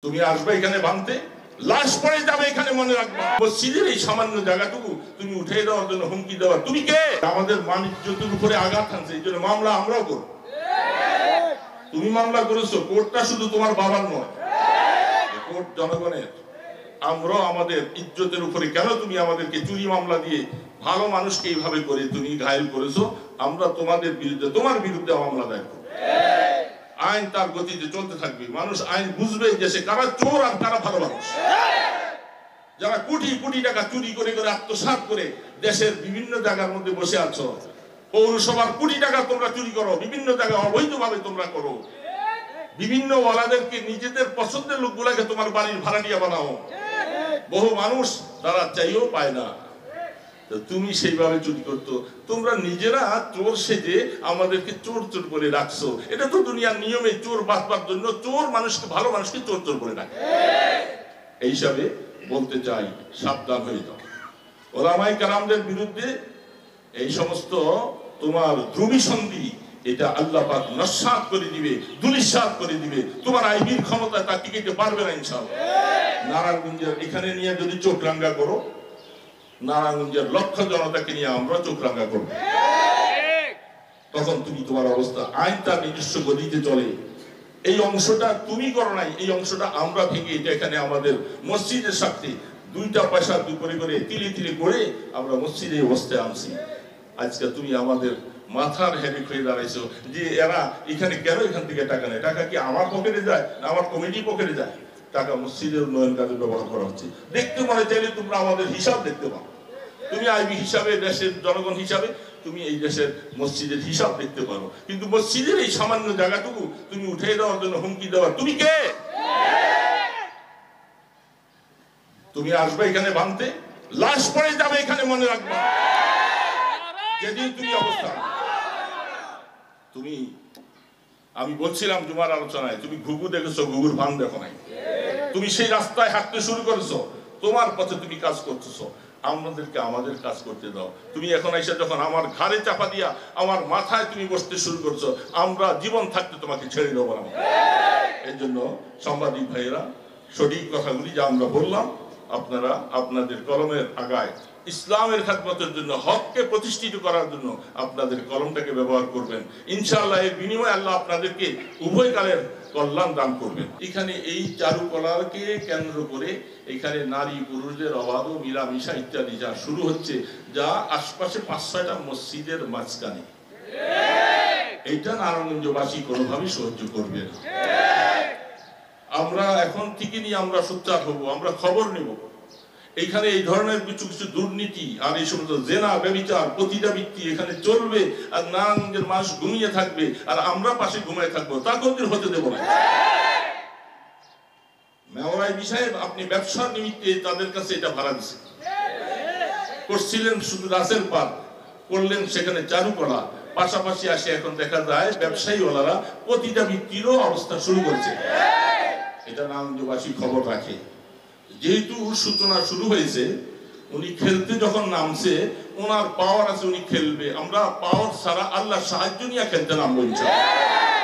তুমি আসবে এখানে ভাঙতে, লাশ পড়ে যাবে এখানে, মনে রাখবা। মসজিদের এই সামান্য জায়গাটুকু তুমি উঠে দেওয়ার জন্য হুমকি দেওয়া, তুমি কে? আমাদের বাণিজ্যের উপরে আঘাত হানছে, এই জন্য মামলা আমরাও করব। তুমি মামলা করেছো, কোর্টটা শুধু তোমার বাবার নয়, কোর্ট জনগণের। আমরাও আমাদের ইজ্জতের উপরে কেন তুমি আমাদেরকে চুরি মামলা দিয়ে ভালো মানুষকে এইভাবে করে তুমি ঘায়েল করেছো, আমরা তোমাদের বিরুদ্ধে, তোমার বিরুদ্ধে মামলা দায়ের করব। আইন তার গতিতে চলতে থাকবে, মানুষ আইন বুঝবে যে সে কারা চোর আর কারা ভালো মানুষ। যারা কোটি কোটি টাকা চুরি করে করে আত্মসাৎ করে দেশের বিভিন্ন জায়গার মধ্যে বসে আছো, পৌরসভার কোটি টাকা তোমরা চুরি করো, বিভিন্ন জায়গায় অবৈধভাবে তোমরা করো, বিভিন্ন ওয়ালাদেরকে নিজেদের পছন্দের লোকগুলাকে তোমার বাড়ির ভাড়াটিয়া বানাও, বহু মানুষ তারা চাইও পায় না, তুমি সেইভাবে চুরি করতো। তোমরা নিজেরা চোর সেজে আমাদেরকে চোর চোর করে রাখছো। এটা তো দুনিয়ার নিয়মে, চোর বাঁচবার জন্য চোর মানুষকে, ভালো মানুষকে চোর চোর করে রাখে। এই হিসাবে বলতে চাই, সাবধান হয়ে যাও। ওলামায়ে কেরামদের বিরুদ্ধে এই সমস্ত তোমার ধ্রুবী সন্ধি, এটা আল্লাহ পাক নস্যাৎ করে দিবে, দুলিশাৎ করে দিবে। তোমার আইবির ক্ষমতা তা টিকাইতে পারবে না ইনশাআল্লাহ। নারায়ণগঞ্জের এখানে নিয়ে যদি চোখ রাঙ্গা করো, নারায়ণগঞ্জের লক্ষ জনতাকে নিয়ে আমরা চোখ রাঙ্গা করবো, তখন তুমি তোমার অবস্থা। আইন তার নিজস্ব গতিতে চলে। এই অংশটা তুমি করো নাই, এই অংশটা আমরা ভেঙে এটা এখানে আমাদের মসজিদের সাথে দুইটা পয়সা দুই করে তিলে তিলে করে আমরা মসজিদের অবস্থায় আনছি। আজকে তুমি আমাদের মাথার হেডেক হয়ে দাঁড়াইছো যে এরা এখানে কেন এখান থেকে টাকা নেয়। টাকা কি আমার পকেটে যায় না আমার কমিটি পকেটে যায়? টাকা মসজিদের উন্নয়ন কাজে ব্যবহার করা হচ্ছে। দেখতে মনে চাইলে তোমরা আমাদের হিসাব দেখতে পাও। তুমি আইবি হিসাবে, দেশের জনগণ হিসাবে তুমি এই দেশের মসজিদের হিসাব দেখতে পারো, কিন্তু মসজিদের এই সামান্য জায়গাটুকু তুমি উঠে দেওয়ার জন্য হুমকি দেওয়া, তুমি কে? তুমি আসবে এখানে ভাঙতে, লাশ পড়ে যাবে এখানে, মনে রাখবা। যেদিন তুমি অবস্থা, তুমি, আমি বলছিলাম জুমার আলোচনায়, তুমি ঘুঘু দেখেছো, ঘুঘুর ভান দেখো নাই। তুমি সেই রাস্তায় হাঁটতে শুরু করেছো, তোমার পথে তুমি কাজ করতেছো, আমাদেরকে আমাদের কাজ করতে দাও। তুমি এখন এসে যখন আমার ঘাড়ে চাপা দিয়া আমার মাথায় তুমি বসতে শুরু করছো, আমরা জীবন থাকতে তোমাকে ছেড়ে দেবো না। এই জন্য সাংবাদিক ভাইয়েরা, সঠিক কথাগুলি যা আমরা বললাম, আপনারা আপনাদের কলমের আগায় ইসলামের খেদমতের জন্য, হককে প্রতিষ্ঠিত করার জন্য আপনাদের কলমটাকে ব্যবহার করবেন। ইনশাআল্লাহ এর বিনিময়ে আল্লাহ আপনাদেরকে উভয় কালের কল্যাণ দান করবেন। এখানে এই চারুকলাকে কেন্দ্র করে এখানে নারী পুরুষদের অবাধ মিলামিশা ইত্যাদি যা শুরু হচ্ছে, যা আশপাশে 5-6টা মসজিদের মাঝখানে, এইটা নারায়ণগঞ্জবাসী কোনোভাবেই সহ্য করবে না। আমরা এখন থেকে নিয়ে আমরা সোচ্চার হব, আমরা খবর নেব। এখানে এই ধরনের কিছু কিছু দুর্নীতি আর এই সমস্ত জেনা, ব্যভিচার, পতিতাবৃত্তি এখানে চলবে, আর নারায়ণগঞ্জের মানুষ ঘুমিয়ে থাকবে, আর আমরা পাশে ঘুমিয়ে থাকবো, তা কোনদিন হতে দেব না। মেওয়াই সাহেব আপনি ব্যবসার নিমিত্তে তাদের কাছে এটা ভাড়া দিচ্ছেন, করছিলেন শুধু রাসেল পার্ক, করলেন সেখানে চারুকলা, পাশাপাশি আসে এখন দেখা যায় ব্যবসায়ী ওনারা পতিতাবৃত্তিরও অবস্থা শুরু করছে। এটা নারায়ণগঞ্জবাসী খবর রাখে। যেহেতু সূচনা শুরু হয়েছে, উনি খেলতে যখন নামছে, ওনার পাওয়ার আছে, উনি খেলবে। আমরা পাওয়ার ছাড়া আল্লাহ সাহায্য নিয়ে খেলতে নামবো ইনশাআল্লাহ।